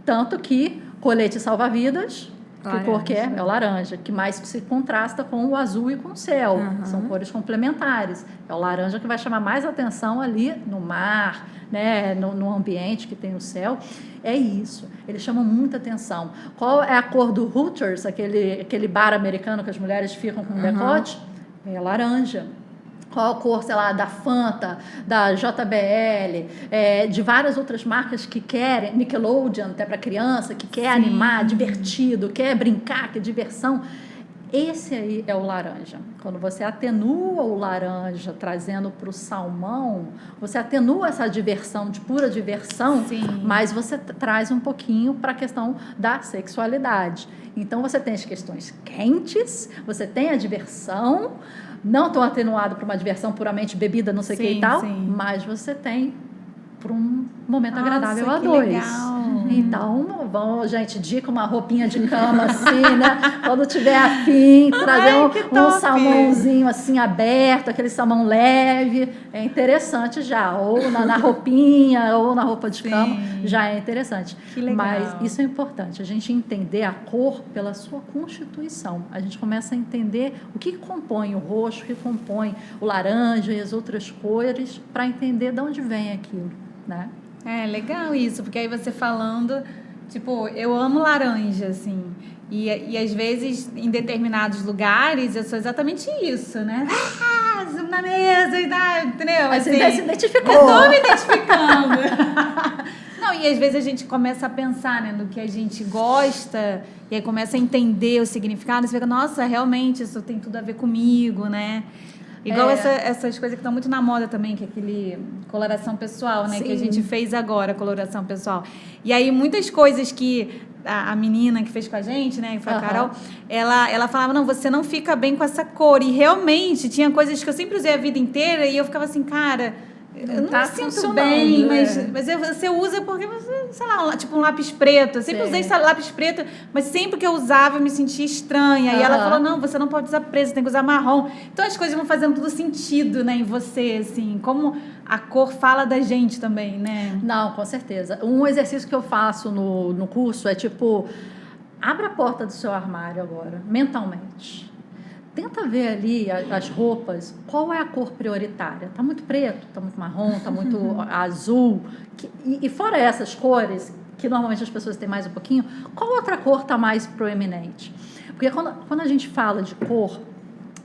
Tanto que colete salva-vidas, que cor que é? É o laranja, que mais se contrasta com o azul e com o céu. São cores complementares. É o laranja que vai chamar mais atenção ali no mar, né, no ambiente que tem o céu. É isso. Eles chamam muita atenção. Qual é a cor do Hooters, aquele bar americano que as mulheres ficam com decote? É laranja. Qual a cor, sei lá, da Fanta, da JBL, de várias outras marcas que querem, Nickelodeon, até para criança, que quer animar, divertido, quer brincar, quer diversão. Esse aí é o laranja. Quando você atenua o laranja trazendo para o salmão, você atenua essa diversão, de pura diversão, mas você traz um pouquinho para a questão da sexualidade. Então, você tem as questões quentes, você tem a diversão, não tão atenuado para uma diversão puramente bebida, não sei o que e tal, mas você tem para um momento agradável a dois. Legal. Então, vamos, gente, dica uma roupinha de cama assim, né? Quando tiver afim, trazer um salmãozinho assim aberto, aquele salmão leve, é interessante já. Ou na roupinha, ou na roupa de cama, já é interessante. Que legal. Mas isso é importante, a gente entender a cor pela sua constituição. A gente começa a entender o que compõe o roxo, o que compõe o laranja e as outras cores, para entender de onde vem aquilo, né? É legal isso, porque aí você falando, tipo, eu amo laranja, assim, e às vezes em determinados lugares eu sou exatamente isso, né? Na mesa e tal, entendeu? Mas assim, você se identificou. Eu tô me identificando. Não, e às vezes a gente começa a pensar, né, no que a gente gosta, e aí começa a entender o significado, e você fica, nossa, realmente isso tem tudo a ver comigo, né? Igual essas coisas que estão muito na moda também, que é aquele coloração pessoal, né? Que a gente fez agora, coloração pessoal. E aí, muitas coisas que a menina que fez com a gente, né? Que foi a Carol, ela falava, não, você não fica bem com essa cor. E realmente, tinha coisas que eu sempre usei a vida inteira e eu ficava assim, cara, eu não me sinto bem, mas você usa porque você, sei lá, tipo um lápis preto. Eu sempre usei esse lápis preto, mas sempre que eu usava eu me sentia estranha. E ela falou, não, você não pode usar preto, você tem que usar marrom. Então as coisas vão fazendo tudo sentido, né, em você, assim, como a cor fala da gente também, né? Não, com certeza. Um exercício que eu faço no curso é tipo, abra a porta do seu armário agora, mentalmente. Tenta ver ali as roupas, qual é a cor prioritária. Está muito preto, está muito marrom, está muito azul. E fora essas cores, que normalmente as pessoas têm mais um pouquinho, qual outra cor está mais proeminente? Porque quando a gente fala de cor,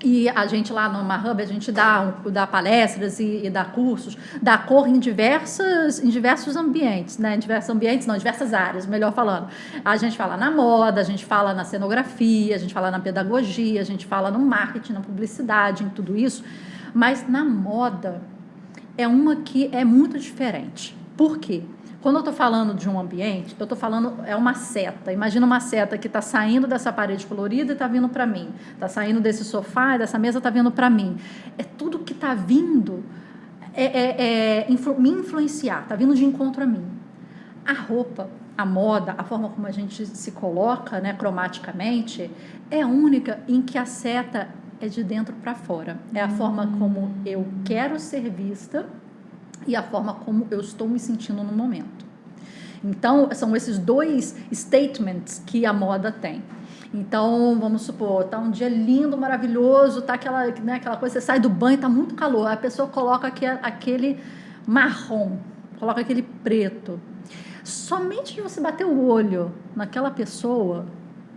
e a gente lá no Mahub, a gente dá palestras e dá cursos, dá cor em diversos ambientes, né? Em diversas áreas, melhor falando. A gente fala na moda, a gente fala na cenografia, a gente fala na pedagogia, a gente fala no marketing, na publicidade, em tudo isso. Mas na moda é uma que é muito diferente. Por quê? Quando eu estou falando de um ambiente, eu estou falando, é uma seta. Imagina uma seta que está saindo dessa parede colorida e está vindo para mim. Está saindo desse sofá e dessa mesa está vindo para mim. É tudo que está vindo me influenciar, está vindo de encontro a mim. A roupa, a moda, a forma como a gente se coloca, né, cromaticamente, é única em que a seta é de dentro para fora. É a forma como eu quero ser vista e a forma como eu estou me sentindo no momento. Então, são esses dois statements que a moda tem. Então, vamos supor, tá um dia lindo, maravilhoso, tá aquela, né, aquela coisa, você sai do banho, tá muito calor, a pessoa coloca aquele marrom, coloca aquele preto. Somente de você bater o olho naquela pessoa,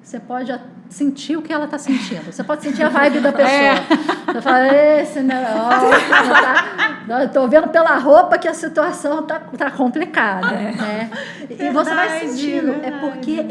você pode sentir o que ela está sentindo. Você pode sentir a vibe da pessoa. Você fala, estou vendo pela roupa que a situação tá complicada. Né? E você vai sentindo. É porque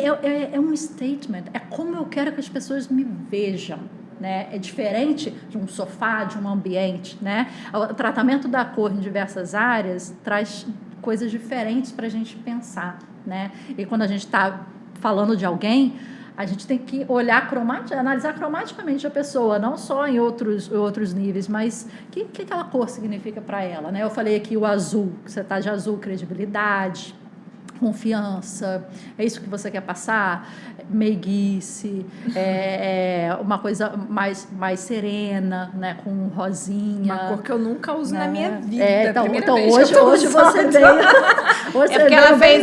é um statement. É como eu quero que as pessoas me vejam. Né? É diferente de um sofá, de um ambiente. Né? O tratamento da cor em diversas áreas traz coisas diferentes para a gente pensar. Né? E quando a gente está falando de alguém, a gente tem que olhar analisar cromaticamente a pessoa, não só em outros níveis, mas o que aquela cor significa para ela, né? Eu falei aqui o azul, que você está de azul, credibilidade, confiança, é isso que você quer passar, meiguice, uma coisa mais serena, né, com rosinha. Uma cor que eu nunca uso na minha vida. Então hoje você veio. Hoje porque ela fez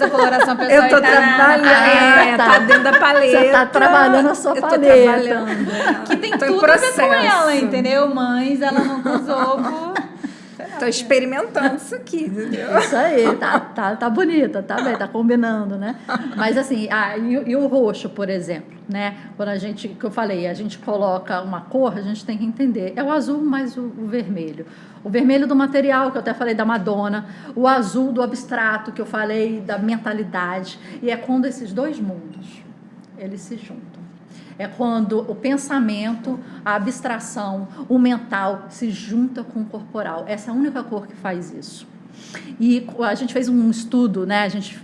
a coloração pessoal. Eu tô trabalhando, tá dentro da paleta. Você tá trabalhando a sua paleta. Eu tô trabalhando. Que tem tudo a ver com ela, entendeu? Mães, ela nunca usou. Tô experimentando isso aqui, entendeu? Isso aí, tá bonita, tá bem, tá combinando, né? Mas assim, e o roxo, por exemplo, né? Quando que eu falei, a gente coloca uma cor, a gente tem que entender. É o azul mais o vermelho. O vermelho do material, que eu até falei da Madonna, o azul do abstrato, que eu falei da mentalidade. E é quando esses dois mundos, eles se juntam. É quando o pensamento, a abstração, o mental se junta com o corporal. Essa é a única cor que faz isso. E a gente fez um estudo, né? A gente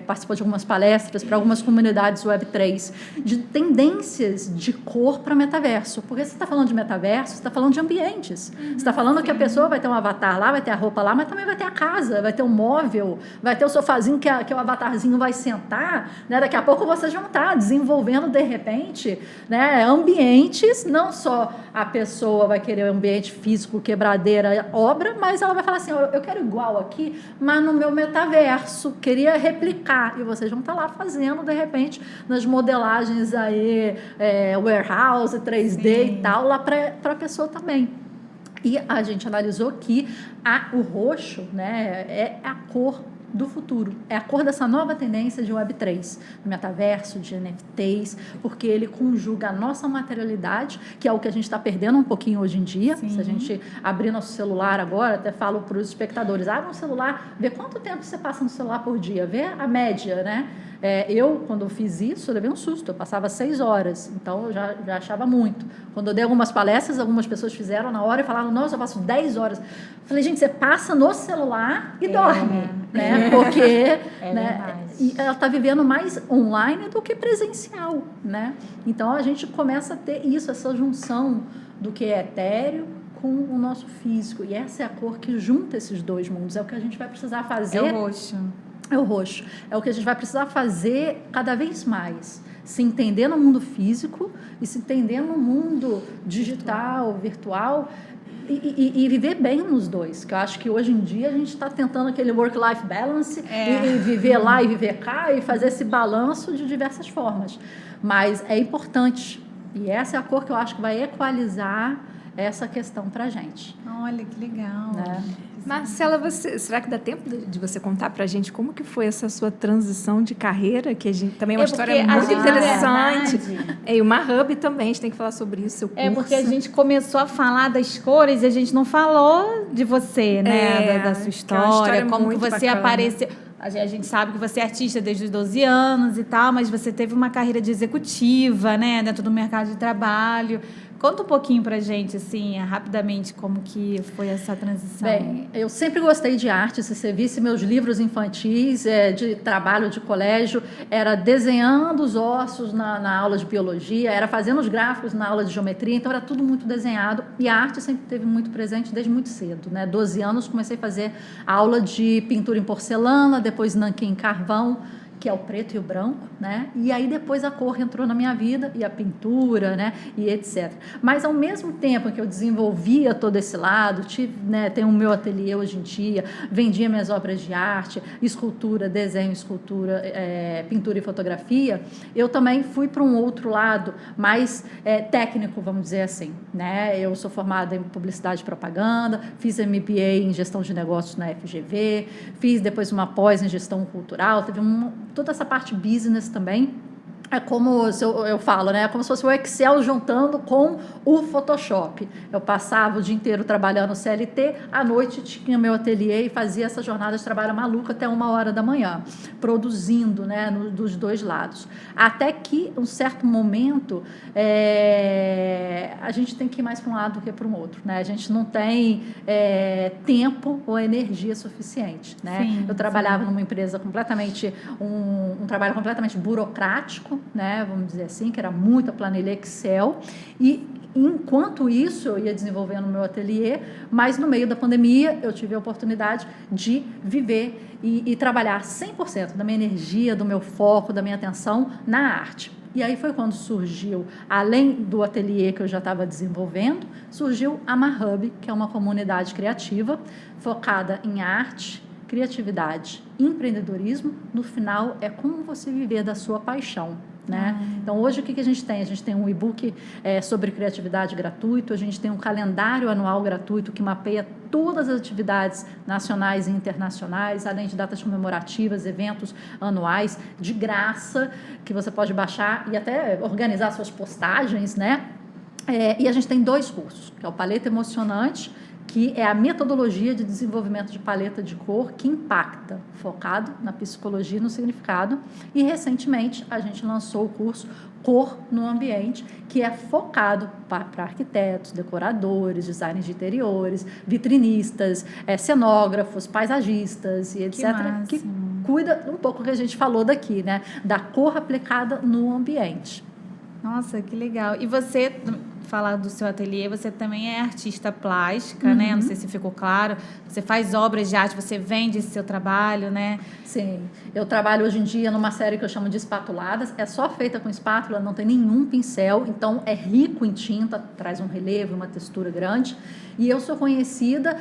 participou de algumas palestras para algumas comunidades Web3 de tendências de cor para metaverso. Porque você está falando de metaverso, você está falando de ambientes. Você está falando que a pessoa vai ter um avatar lá, vai ter a roupa lá, mas também vai ter a casa, vai ter um móvel, vai ter o sofazinho que o avatarzinho vai sentar. Né? Daqui a pouco você já está desenvolvendo, de repente, né, ambientes, não só a pessoa vai querer um ambiente físico, quebradeira, obra, mas ela vai falar assim, eu quero igual aqui, mas no meu metaverso, queria replicar, e vocês vão estar lá fazendo, de repente, nas modelagens aí, warehouse, 3D Sim. e tal, lá para a pessoa também. E a gente analisou que o roxo, né, é a cor do futuro, é a cor dessa nova tendência de Web3, de metaverso, de NFTs, porque ele conjuga a nossa materialidade, que é o que a gente está perdendo um pouquinho hoje em dia. Sim. Se a gente abrir nosso celular agora, até falo para os espectadores, abre um celular, vê quanto tempo você passa no celular por dia, vê a média, né? Eu, quando eu fiz isso, eu levei um susto, eu passava 6 horas, então eu já achava muito. Quando eu dei algumas palestras, algumas pessoas fizeram na hora e falaram, nossa, eu passo 10 horas. Eu falei, gente, você passa no celular e dorme, né? Porque né, ela está vivendo mais online do que presencial, né? Então, a gente começa a ter isso, essa junção do que é etéreo com o nosso físico. E essa é a cor que junta esses dois mundos, é o que a gente vai precisar fazer. É o roxo. É o roxo. É o que a gente vai precisar fazer cada vez mais. Se entender no mundo físico e se entender no mundo digital, virtual, e viver bem nos dois. Que eu acho que hoje em dia a gente está tentando aquele work-life balance e viver lá e viver cá e fazer esse balanço de diversas formas. Mas é importante. E essa é a cor que eu acho que vai equalizar essa questão para a gente. Olha, que legal. Né? Marcela, será que dá tempo de você contar para a gente como que foi essa sua transição de carreira, que a gente, também é uma história muito interessante. E uma hub também, a gente tem que falar sobre isso, seu curso. Porque a gente começou a falar das cores e a gente não falou de você, né? Da sua história, como que você apareceu. A gente sabe que você é artista desde os 12 anos e tal, mas você teve uma carreira de executiva, né? Dentro do mercado de trabalho. Conta um pouquinho pra gente, assim, rapidamente, como que foi essa transição. Bem, eu sempre gostei de arte. Se você visse meus livros infantis, de trabalho de colégio, era desenhando os ossos na aula de biologia, era fazendo os gráficos na aula de geometria, então era tudo muito desenhado. E a arte sempre esteve muito presente desde muito cedo, né? 12 anos comecei a fazer aula de pintura em porcelana, depois nanquim em carvão, que é o preto e o branco, né? E aí depois a cor entrou na minha vida, e a pintura, né? E etc. Mas ao mesmo tempo que eu desenvolvia todo esse lado, tenho o meu ateliê hoje em dia, vendia minhas obras de arte, escultura, desenho, escultura, pintura e fotografia, eu também fui para um outro lado, mais técnico, vamos dizer assim, né? Eu sou formada em publicidade e propaganda, fiz MBA em gestão de negócios na FGV, fiz depois uma pós em gestão cultural, teve toda essa parte business também. É como eu falo, né? É como se fosse o Excel juntando com o Photoshop. Eu passava o dia inteiro trabalhando CLT, à noite tinha meu ateliê e fazia essa jornada de trabalho maluca até 1h da manhã, produzindo, né? Dos dois lados. Até que, um certo momento, a gente tem que ir mais para um lado do que para o outro, né? A gente não tem tempo ou energia suficiente, né? Sim, eu trabalhava numa empresa completamente, um trabalho completamente burocrático, né, vamos dizer assim, que era muita planilha Excel, e enquanto isso eu ia desenvolvendo o meu ateliê, mas no meio da pandemia eu tive a oportunidade de viver e trabalhar 100% da minha energia, do meu foco, da minha atenção na arte. E aí foi quando surgiu, além do ateliê que eu já estava desenvolvendo, surgiu a MarHub, que é uma comunidade criativa focada em arte, criatividade, empreendedorismo. No final é como você viver da sua paixão, né? Então hoje o que a gente tem? A gente tem um e-book sobre criatividade gratuito, a gente tem um calendário anual gratuito que mapeia todas as atividades nacionais e internacionais, além de datas comemorativas, eventos anuais de graça, que você pode baixar e até organizar suas postagens, né? E a gente tem 2 cursos, que é o Paleta Emocionante, que é a metodologia de desenvolvimento de paleta de cor que impacta, focado na psicologia e no significado. E, recentemente, a gente lançou o curso Cor no Ambiente, que é focado para arquitetos, decoradores, designers de interiores, vitrinistas, cenógrafos, paisagistas e etc. Que cuida um pouco do que a gente falou daqui, né? Da cor aplicada no ambiente. Nossa, que legal. E você... falar do seu ateliê, você também é artista plástica, né? Não sei se ficou claro. Você faz obras de arte, você vende esse seu trabalho, né? Sim. Eu trabalho hoje em dia numa série que eu chamo de espatuladas. É só feita com espátula, não tem nenhum pincel, então é rico em tinta, traz um relevo, uma textura grande. E eu sou conhecida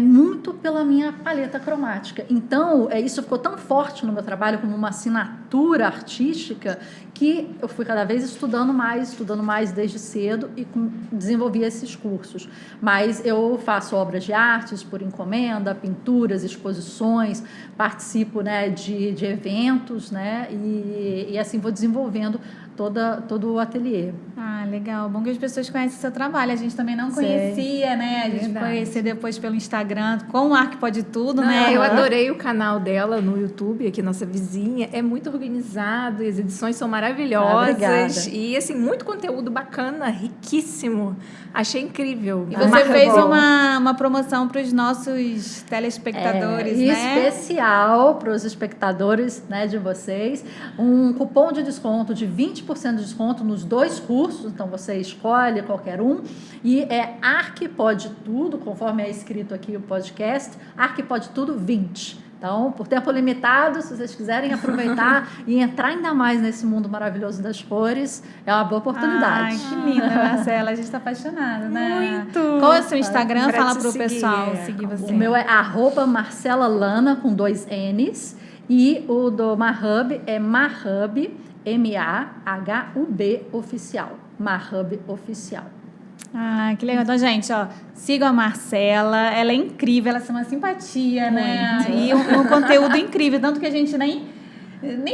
muito pela minha paleta cromática. Então, isso ficou tão forte no meu trabalho como uma assinatura artística que eu fui cada vez estudando mais desde cedo e desenvolvi esses cursos. Mas eu faço obras de artes por encomenda, pinturas, exposições, participo, né, de eventos, né, e assim vou desenvolvendo todo o ateliê. Ah, legal. Bom que as pessoas conhecem o seu trabalho. A gente também não conhecia, né? A gente conheceu depois pelo Instagram, com o Arte Pode Tudo, né? Eu adorei o canal dela no YouTube, aqui, nossa vizinha. É muito organizado, e as edições são maravilhosas. E, assim, muito conteúdo bacana, riquíssimo. Achei incrível. E você fez uma promoção para os nossos telespectadores, né? Especial para os espectadores, né, de vocês. Um cupom de desconto de 20% de desconto nos 2 cursos. Então, você escolhe qualquer um. E é Arque Pode Tudo, conforme é escrito aqui o podcast. Arque Pode Tudo 20. Então, por tempo limitado, se vocês quiserem aproveitar e entrar ainda mais nesse mundo maravilhoso das cores, é uma boa oportunidade. Ai, que linda, Marcela. A gente está apaixonada, né? Muito! Qual é o seu Instagram? Pra Fala te pro seguir. pessoal seguir você. O meu é @marcelalana, com 2 N's. E o do MarHub é MarHub, MAHUB Oficial. MarHub Oficial. Ah, que legal. Então, gente, ó, sigam a Marcela. Ela é incrível, ela é uma simpatia, né? E um conteúdo incrível. Tanto que a gente nem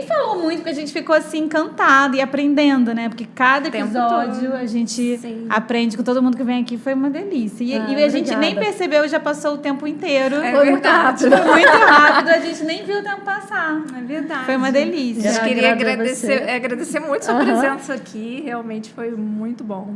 falou muito, porque a gente ficou assim encantada e aprendendo, né? Porque cada episódio a gente aprende com todo mundo que vem aqui. Foi uma delícia. E a gente nem percebeu, já passou o tempo inteiro. Foi muito rápido. Foi muito rápido, a gente nem viu o tempo passar. É verdade. Foi uma delícia. Eu queria agradecer muito sua presença aqui. Realmente foi muito bom.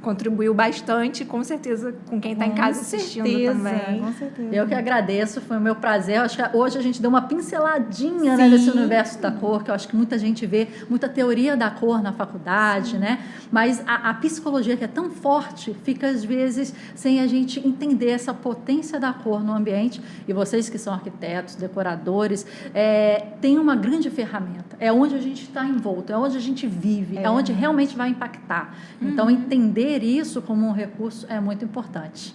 Contribuiu bastante, com certeza, com quem está em casa assistindo também. Com certeza. Eu que agradeço, foi o meu prazer. Acho que hoje a gente deu uma pinceladinha, né, desse universo universo da cor, que eu acho que muita gente vê, muita teoria da cor na faculdade, né? Mas a psicologia, que é tão forte, fica às vezes sem a gente entender essa potência da cor no ambiente. E vocês que são arquitetos, decoradores, tem uma grande ferramenta. É onde a gente está envolto, é onde a gente vive, é onde realmente vai impactar. Então, entender isso como um recurso é muito importante.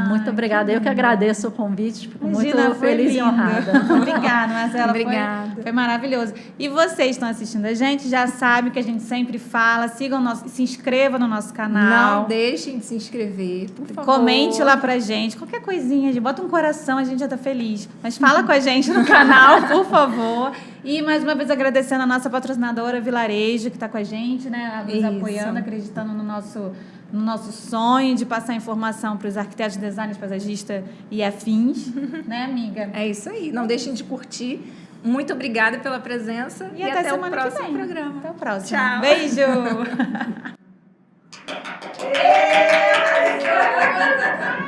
Muito obrigada. Eu que agradeço o convite, fico muito feliz e honrada. Obrigada, Marcela. Obrigada. Foi maravilhoso. E vocês que estão assistindo a gente já sabem que a gente sempre fala, se inscreva no nosso canal. Não deixem de se inscrever, por favor. Comente lá pra gente, qualquer coisinha, gente, bota um coração, a gente já tá feliz. Mas fala com a gente no canal, por favor. E mais uma vez agradecendo a nossa patrocinadora Vilarejo, que está com a gente, né? Nos apoiando, acreditando no nosso sonho de passar informação para os arquitetos, designers, paisagistas e afins, né, amiga? É isso aí. Não deixem de curtir. Muito obrigada pela presença e até o semana próximo que vem. programa. Até o próximo. Tchau. Beijo!